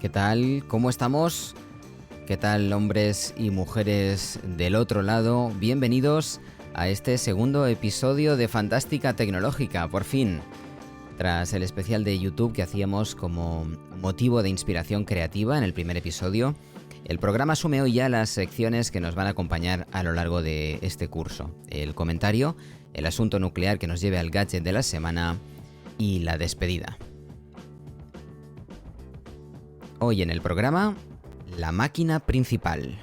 ¿Qué tal? ¿Cómo estamos? ¿Qué tal, hombres y mujeres del otro lado? Bienvenidos a este segundo episodio de Fantástica Tecnológica, por fin. Tras el especial de YouTube que hacíamos como motivo de inspiración creativa en el primer episodio, el programa asume hoy ya las secciones que nos van a acompañar a lo largo de este curso. El comentario, el asunto nuclear que nos lleve al gadget de la semana y la despedida. Hoy en el programa, la máquina principal.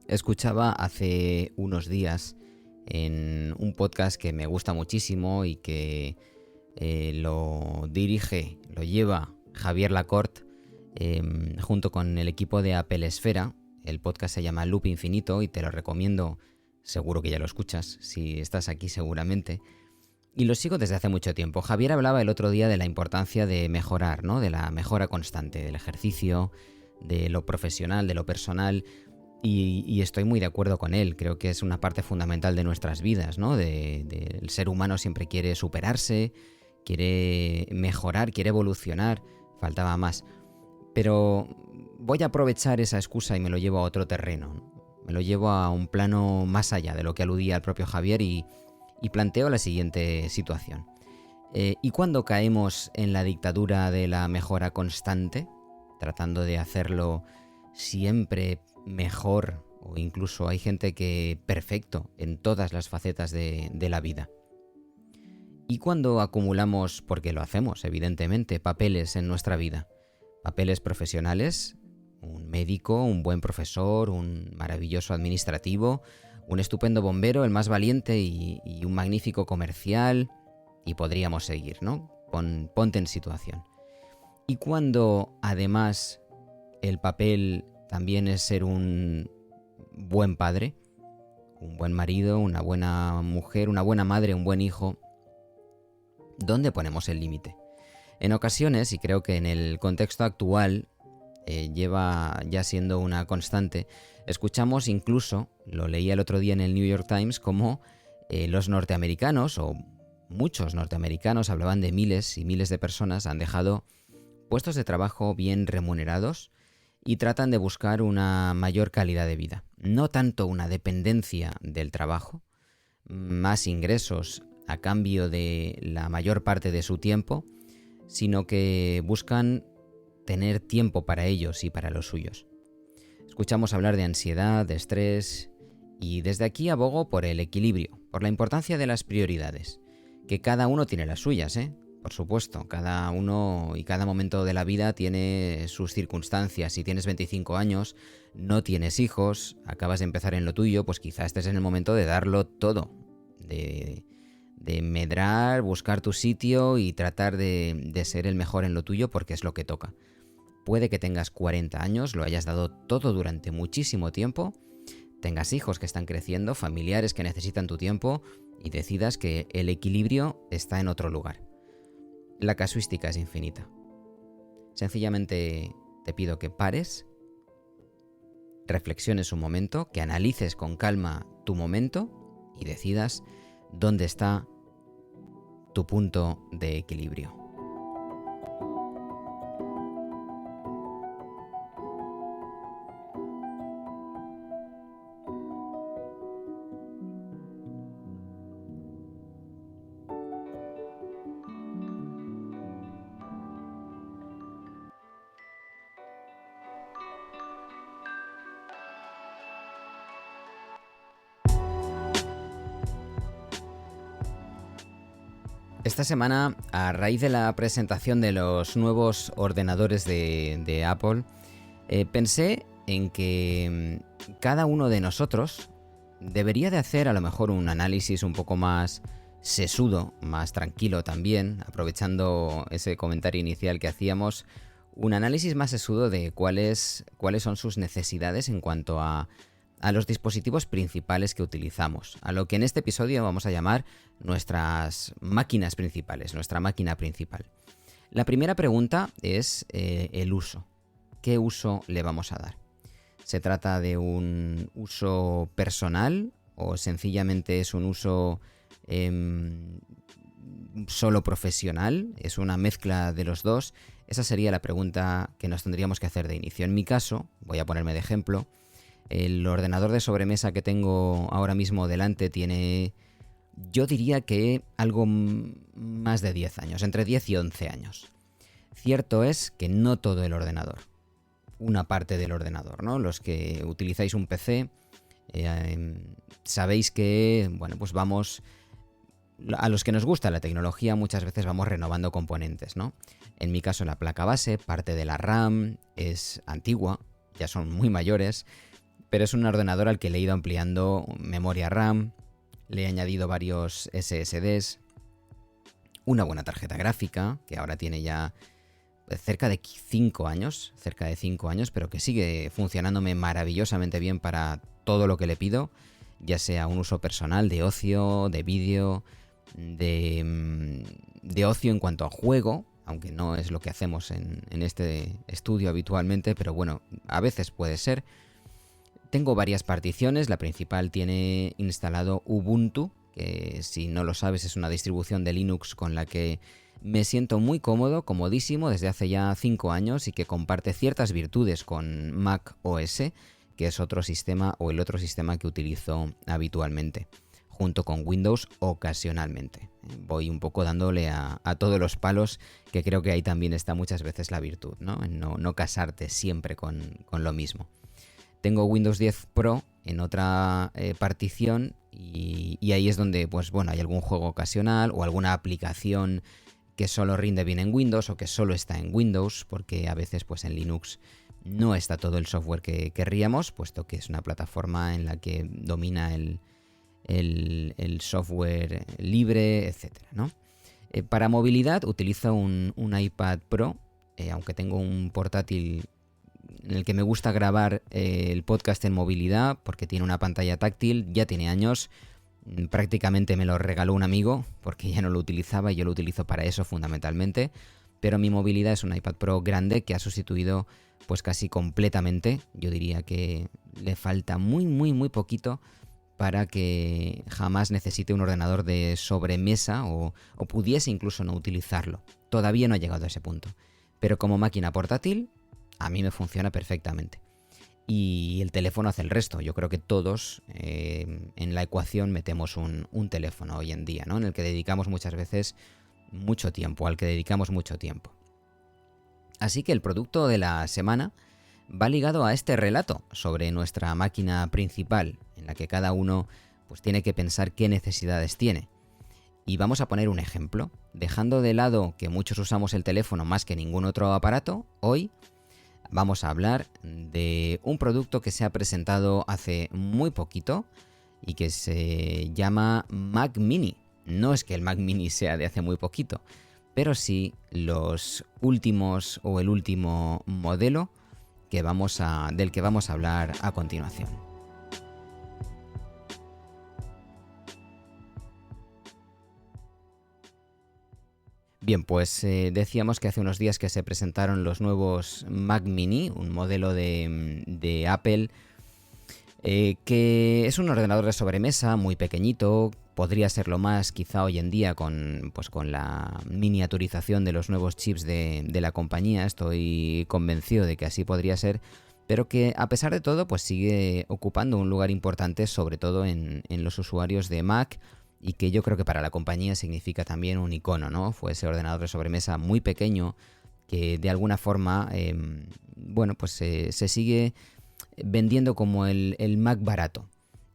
Escuchaba hace unos días en un podcast que me gusta muchísimo y que lo lleva Javier Lacorte junto con el equipo de Apple Esfera. El podcast se llama Loop Infinito y te lo recomiendo, seguro que ya lo escuchas, si estás aquí seguramente. Y lo sigo desde hace mucho tiempo. Javier hablaba el otro día de la importancia de mejorar, ¿no? De la mejora constante, del ejercicio, de lo profesional, de lo personal. Y estoy muy de acuerdo con él, creo que es una parte fundamental de nuestras vidas, ¿no? El ser humano siempre quiere superarse, quiere mejorar, quiere evolucionar, faltaba más. Pero voy a aprovechar esa excusa y me lo llevo a otro terreno, ¿no? Me lo llevo a un plano más allá de lo que aludía el propio Javier y planteo la siguiente situación. ¿Y cuando caemos en la dictadura de la mejora constante, tratando de hacerlo siempre mejor, o incluso hay gente que perfecto en todas las facetas de la vida? Y cuando acumulamos, porque lo hacemos evidentemente, papeles en nuestra vida, papeles profesionales, un médico, un buen profesor, un maravilloso administrativo, un estupendo bombero, el más valiente y un magnífico comercial, y podríamos seguir, ¿no? Ponte en situación. Y cuando además el papel también es ser un buen padre, un buen marido, una buena mujer, una buena madre, un buen hijo, ¿dónde ponemos el límite? En ocasiones, y creo que en el contexto actual lleva ya siendo una constante, escuchamos incluso, lo leía el otro día en el New York Times, como los norteamericanos, o muchos norteamericanos, hablaban de miles y miles de personas, han dejado puestos de trabajo bien remunerados y tratan de buscar una mayor calidad de vida. No tanto una dependencia del trabajo, más ingresos a cambio de la mayor parte de su tiempo, sino que buscan tener tiempo para ellos y para los suyos. Escuchamos hablar de ansiedad, de estrés, y desde aquí abogo por el equilibrio, por la importancia de las prioridades, que cada uno tiene las suyas, por supuesto, cada uno y cada momento de la vida tiene sus circunstancias. Si tienes 25 años, no tienes hijos, acabas de empezar en lo tuyo, pues quizás estés en el momento de darlo todo, de medrar, buscar tu sitio y tratar de ser el mejor en lo tuyo porque es lo que toca. Puede que tengas 40 años, lo hayas dado todo durante muchísimo tiempo, tengas hijos que están creciendo, familiares que necesitan tu tiempo y decidas que el equilibrio está en otro lugar. La casuística es infinita. Sencillamente te pido que pares, reflexiones un momento, que analices con calma tu momento y decidas dónde está tu punto de equilibrio. Esta semana, a raíz de la presentación de los nuevos ordenadores de Apple, pensé en que cada uno de nosotros debería de hacer a lo mejor un análisis un poco más sesudo, más tranquilo también, aprovechando ese comentario inicial que hacíamos, un análisis más sesudo de cuáles son sus necesidades en cuanto a los dispositivos principales que utilizamos, a lo que en este episodio vamos a llamar nuestras máquinas principales, nuestra máquina principal. La primera pregunta es el uso. ¿Qué uso le vamos a dar? ¿Se trata de un uso personal o sencillamente es un uso solo profesional? ¿Es una mezcla de los dos? Esa sería la pregunta que nos tendríamos que hacer de inicio. En mi caso, voy a ponerme de ejemplo, el ordenador de sobremesa que tengo ahora mismo delante tiene, yo diría que algo más de 10 años, entre 10 y 11 años. Cierto es que no todo el ordenador, una parte del ordenador, ¿no? Los que utilizáis un PC, sabéis que, bueno, pues a los que nos gusta la tecnología muchas veces vamos renovando componentes, ¿no? En mi caso la placa base, parte de la RAM es antigua, ya son muy mayores, pero es un ordenador al que le he ido ampliando memoria RAM, le he añadido varios SSDs, una buena tarjeta gráfica, que ahora tiene ya cerca de 5 años, pero que sigue funcionándome maravillosamente bien para todo lo que le pido, ya sea un uso personal, de ocio, de vídeo, de ocio en cuanto a juego, aunque no es lo que hacemos en este estudio habitualmente, pero bueno, a veces puede ser. Tengo varias particiones, la principal tiene instalado Ubuntu, que si no lo sabes es una distribución de Linux con la que me siento muy cómodo, comodísimo desde hace ya 5 años y que comparte ciertas virtudes con Mac OS, que es otro sistema o el otro sistema que utilizo habitualmente, junto con Windows ocasionalmente. Voy un poco dándole a todos los palos, que creo que ahí también está muchas veces la virtud, ¿no? En no casarte siempre con lo mismo. Tengo Windows 10 Pro en otra partición y ahí es donde, pues bueno, hay algún juego ocasional o alguna aplicación que solo rinde bien en Windows o que solo está en Windows, porque a veces pues en Linux no está todo el software que querríamos, puesto que es una plataforma en la que domina el software libre, etcétera, ¿no? Para movilidad utilizo un iPad Pro, aunque tengo un portátil en el que me gusta grabar el podcast en movilidad porque tiene una pantalla táctil, ya tiene años, prácticamente me lo regaló un amigo porque ya no lo utilizaba y yo lo utilizo para eso fundamentalmente, pero mi movilidad es un iPad Pro grande que ha sustituido pues casi completamente, yo diría que le falta muy poquito para que jamás necesite un ordenador de sobremesa o pudiese incluso no utilizarlo. Todavía no ha llegado a ese punto, pero como máquina portátil a mí me funciona perfectamente. Y el teléfono hace el resto. Yo creo que todos en la ecuación metemos un teléfono hoy en día, ¿no? En el que dedicamos muchas veces mucho tiempo, al que dedicamos mucho tiempo. Así que el producto de la semana va ligado a este relato sobre nuestra máquina principal, en la que cada uno pues tiene que pensar qué necesidades tiene. Y vamos a poner un ejemplo. Dejando de lado que muchos usamos el teléfono más que ningún otro aparato, hoy vamos a hablar de un producto que se ha presentado hace muy poquito y que se llama Mac Mini. No es que el Mac Mini sea de hace muy poquito, pero sí los últimos o el último modelo del que vamos a hablar a continuación. Bien, pues decíamos que hace unos días que se presentaron los nuevos Mac Mini, un modelo de Apple, que es un ordenador de sobremesa muy pequeñito, podría serlo más quizá hoy en día con la miniaturización de los nuevos chips de la compañía, estoy convencido de que así podría ser, pero que a pesar de todo pues sigue ocupando un lugar importante, sobre todo en los usuarios de Mac, y que yo creo que para la compañía significa también un icono, ¿no? Fue ese ordenador de sobremesa muy pequeño que de alguna forma, se sigue vendiendo como el Mac barato.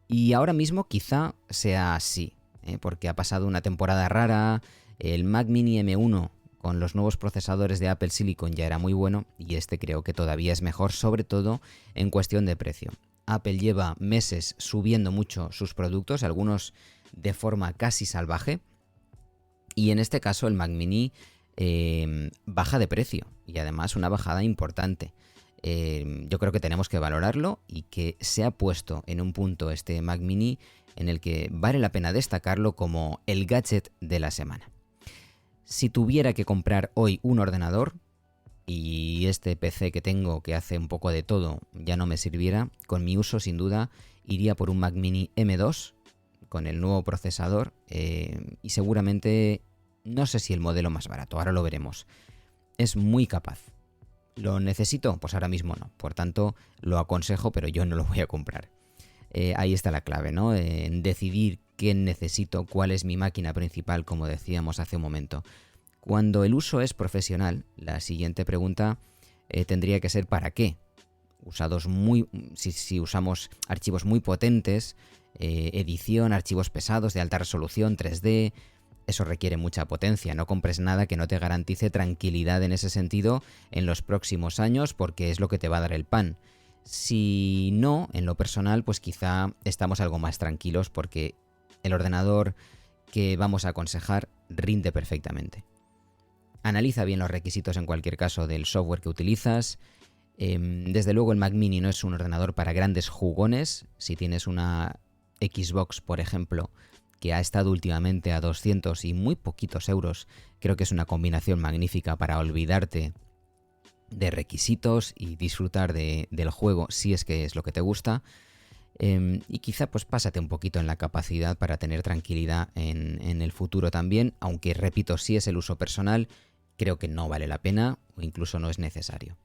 Y ahora mismo quizá sea así, porque ha pasado una temporada rara, el Mac Mini M1 con los nuevos procesadores de Apple Silicon ya era muy bueno y este creo que todavía es mejor, sobre todo en cuestión de precio. Apple lleva meses subiendo mucho sus productos, algunos de forma casi salvaje, y en este caso el Mac Mini baja de precio y además una bajada importante. Yo creo que tenemos que valorarlo y que se ha puesto en un punto este Mac Mini en el que vale la pena destacarlo como el gadget de la semana. Si tuviera que comprar hoy un ordenador y este PC que tengo que hace un poco de todo ya no me sirviera, con mi uso sin duda iría por un Mac Mini M2 con el nuevo procesador y seguramente, no sé si el modelo más barato, ahora lo veremos. Es muy capaz. ¿Lo necesito? Pues ahora mismo no. Por tanto, lo aconsejo, pero yo no lo voy a comprar. Ahí está la clave, ¿no? En decidir qué necesito, cuál es mi máquina principal, como decíamos hace un momento. Cuando el uso es profesional, la siguiente pregunta tendría que ser ¿para qué? Si usamos archivos muy potentes, edición, archivos pesados de alta resolución, 3D... Eso requiere mucha potencia, no compres nada que no te garantice tranquilidad en ese sentido en los próximos años porque es lo que te va a dar el pan. Si no, en lo personal, pues quizá estamos algo más tranquilos porque el ordenador que vamos a aconsejar rinde perfectamente. Analiza bien los requisitos en cualquier caso del software que utilizas. Desde luego el Mac Mini no es un ordenador para grandes jugones. Si tienes una Xbox, por ejemplo, que ha estado últimamente a 200 y muy poquitos euros, creo que es una combinación magnífica para olvidarte de requisitos y disfrutar del juego si es que es lo que te gusta. Y quizá pues pásate un poquito en la capacidad para tener tranquilidad en el futuro también, aunque repito, si es el uso personal, creo que no vale la pena o incluso no es necesario.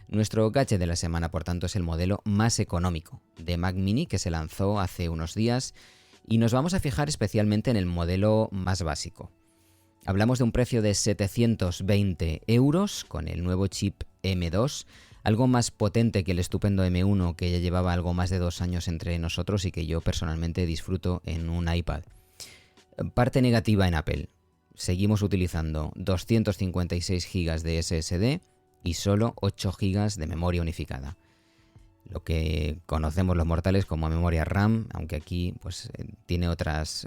Nuestro gadget de la semana, por tanto, es el modelo más económico de Mac Mini que se lanzó hace unos días. Y nos vamos a fijar especialmente en el modelo más básico. Hablamos de un precio de 720 euros con el nuevo chip M2, algo más potente que el estupendo M1 que ya llevaba algo más de 2 años entre nosotros y que yo personalmente disfruto en un iPad. Parte negativa en Apple. Seguimos utilizando 256 GB de SSD y solo 8 GB de memoria unificada. Lo que conocemos los mortales como memoria RAM, aunque aquí pues tiene otras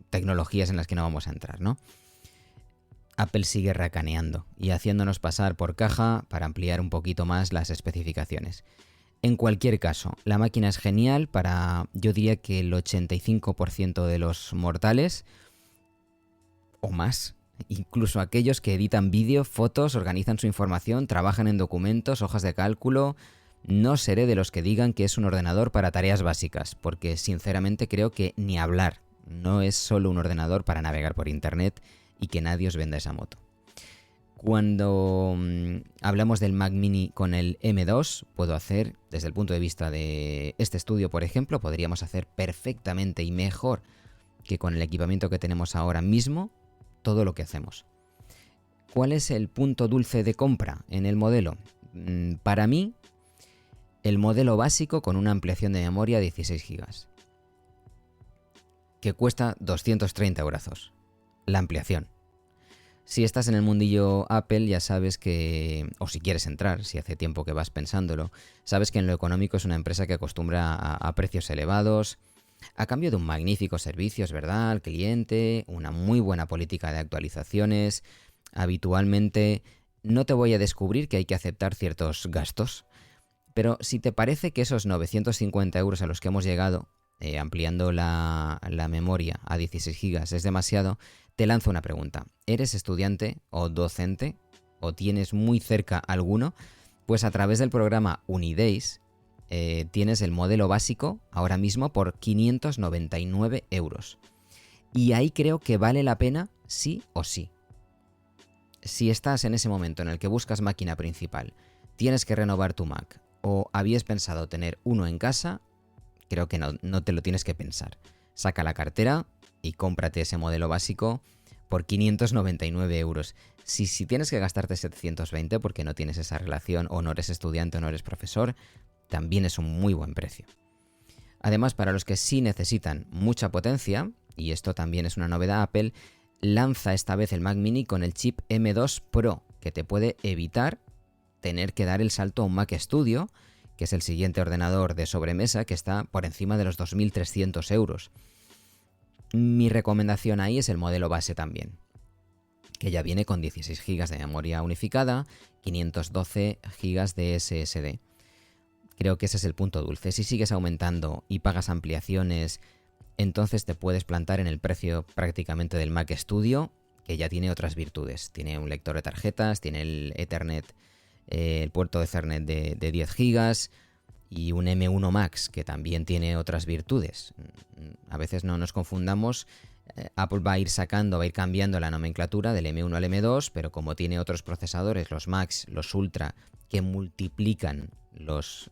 tecnologías en las que no vamos a entrar, ¿no? Apple sigue racaneando y haciéndonos pasar por caja para ampliar un poquito más las especificaciones. En cualquier caso, la máquina es genial para, yo diría que el 85% de los mortales o más. Incluso aquellos que editan vídeo, fotos, organizan su información, trabajan en documentos, hojas de cálculo. No seré de los que digan que es un ordenador para tareas básicas, porque sinceramente creo que ni hablar. No es solo un ordenador para navegar por internet y que nadie os venda esa moto. Cuando hablamos del Mac Mini con el M2, puedo hacer, desde el punto de vista de este estudio, por ejemplo, podríamos hacer perfectamente y mejor que con el equipamiento que tenemos ahora mismo, todo lo que hacemos. ¿Cuál es el punto dulce de compra en el modelo? Para mí, el modelo básico con una ampliación de memoria de 16 GB, que cuesta 230 euros. La ampliación. Si estás en el mundillo Apple ya sabes que, o si quieres entrar, si hace tiempo que vas pensándolo, sabes que en lo económico es una empresa que acostumbra a precios elevados, a cambio de un magnífico servicio, es verdad, al cliente, una muy buena política de actualizaciones. Habitualmente no te voy a descubrir que hay que aceptar ciertos gastos. Pero si te parece que esos 950 euros a los que hemos llegado, ampliando la memoria a 16 GB es demasiado, te lanzo una pregunta. ¿Eres estudiante o docente o tienes muy cerca alguno? Pues a través del programa Unidays tienes el modelo básico ahora mismo por 599 euros. Y ahí creo que vale la pena sí o sí. Si estás en ese momento en el que buscas máquina principal, tienes que renovar tu Mac, o habías pensado tener uno en casa, creo que no te lo tienes que pensar. Saca la cartera y cómprate ese modelo básico por 599 euros. Si tienes que gastarte 720 porque no tienes esa relación o no eres estudiante o no eres profesor, también es un muy buen precio. Además, para los que sí necesitan mucha potencia, y esto también es una novedad, Apple lanza esta vez el Mac Mini con el chip M2 Pro, que te puede evitar tener que dar el salto a un Mac Studio, que es el siguiente ordenador de sobremesa que está por encima de los 2.300 euros. Mi recomendación ahí es el modelo base también. que ya viene con 16 GB de memoria unificada, 512 GB de SSD. Creo que ese es el punto dulce. Si sigues aumentando y pagas ampliaciones, entonces te puedes plantar en el precio prácticamente del Mac Studio, que ya tiene otras virtudes. Tiene un lector de tarjetas, tiene el Ethernet, el puerto de Ethernet de 10 GB y un M1 Max, que también tiene otras virtudes. A veces no nos confundamos. Apple va a ir cambiando la nomenclatura del M1 al M2, pero como tiene otros procesadores, los Max, los Ultra, que multiplican los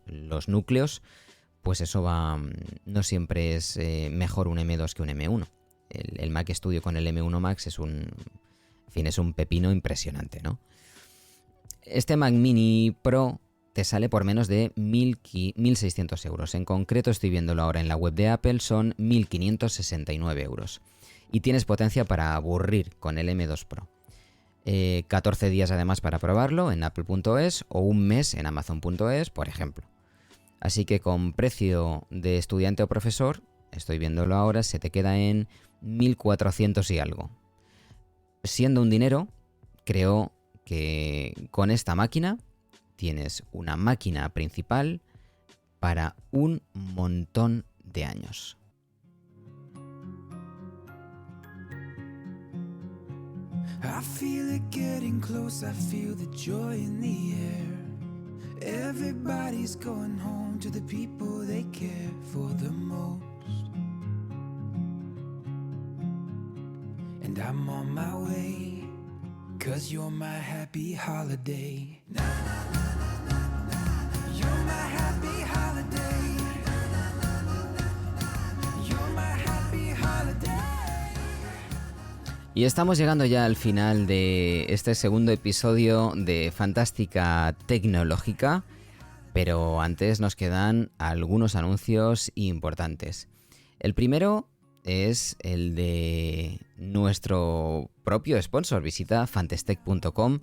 núcleos, pues eso no siempre es mejor un M2 que un M1. El Mac Studio con el M1 Max es un pepino impresionante, ¿no? Este Mac Mini Pro te sale por menos de 1.600 euros. En concreto, estoy viéndolo ahora en la web de Apple, son 1.569 euros. Y tienes potencia para aburrir con el M2 Pro. 14 días además para probarlo en apple.es o un mes en amazon.es, por ejemplo. Así que con precio de estudiante o profesor, estoy viéndolo ahora, se te queda en 1.400 y algo. Siendo un dinero, creo que con esta máquina tienes una máquina principal para un montón de años. I feel it getting close, I feel the joy in the air. Everybody's going home to the people they care for the most. And I'm on my way, 'cause you're my happy holiday. You're my happy holiday. You're my happy holiday. Y estamos llegando ya al final de este segundo episodio de Fantástica Tecnológica, pero antes nos quedan algunos anuncios importantes. El primero es el de nuestro propio sponsor. Visita fantastech.com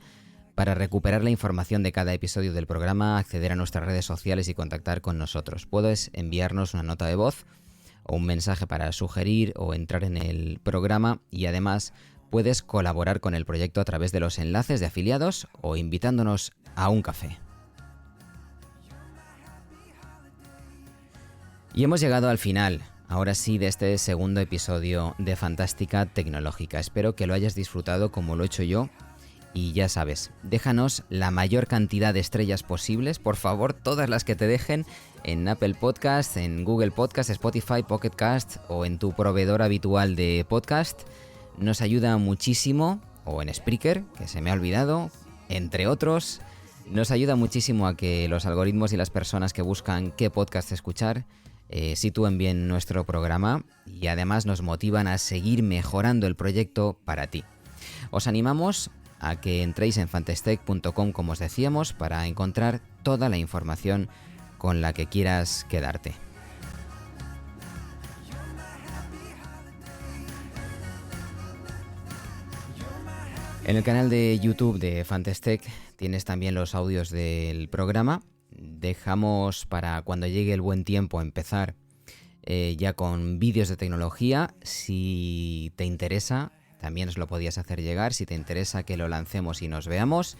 para recuperar la información de cada episodio del programa, acceder a nuestras redes sociales y contactar con nosotros. Puedes enviarnos una nota de voz o un mensaje para sugerir o entrar en el programa, y además puedes colaborar con el proyecto a través de los enlaces de afiliados o invitándonos a un café. Y hemos llegado al final, ahora sí, de este segundo episodio de Fantástica Tecnológica. Espero que lo hayas disfrutado como lo he hecho yo. Y ya sabes, déjanos la mayor cantidad de estrellas posibles, por favor, todas las que te dejen, en Apple Podcast, en Google Podcast, Spotify, Pocket Cast o en tu proveedor habitual de podcast. Nos ayuda muchísimo, o en Spreaker, que se me ha olvidado, entre otros. Nos ayuda muchísimo a que los algoritmos y las personas que buscan qué podcast escuchar sitúen bien nuestro programa, y además nos motivan a seguir mejorando el proyecto para ti. Os animamos a que entréis en fantastech.com, como os decíamos, para encontrar toda la información con la que quieras quedarte. En el canal de YouTube de Fantastech tienes también los audios del programa. Dejamos para cuando llegue el buen tiempo empezar ya con vídeos de tecnología. Si te interesa, también os lo podías hacer llegar. Si te interesa que lo lancemos y nos veamos,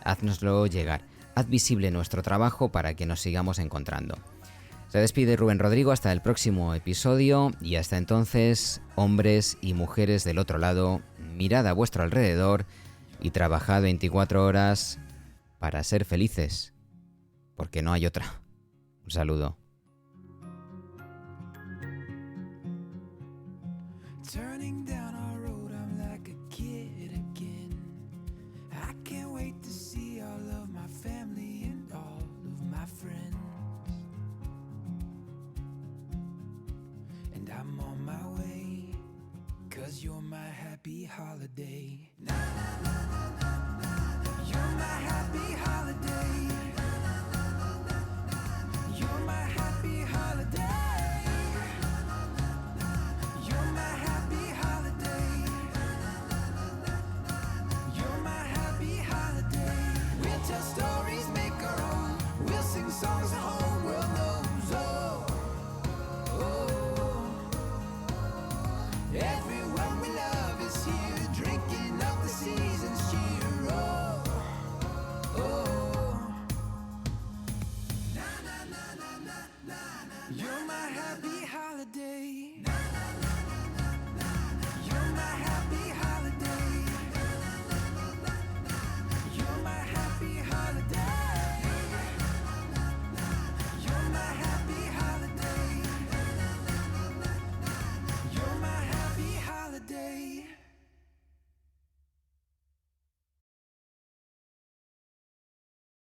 háznoslo llegar. Haz visible nuestro trabajo para que nos sigamos encontrando. Se despide Rubén Rodrigo hasta el próximo episodio, y hasta entonces, hombres y mujeres del otro lado, mirad a vuestro alrededor y trabajad 24 horas para ser felices, porque no hay otra. Un saludo.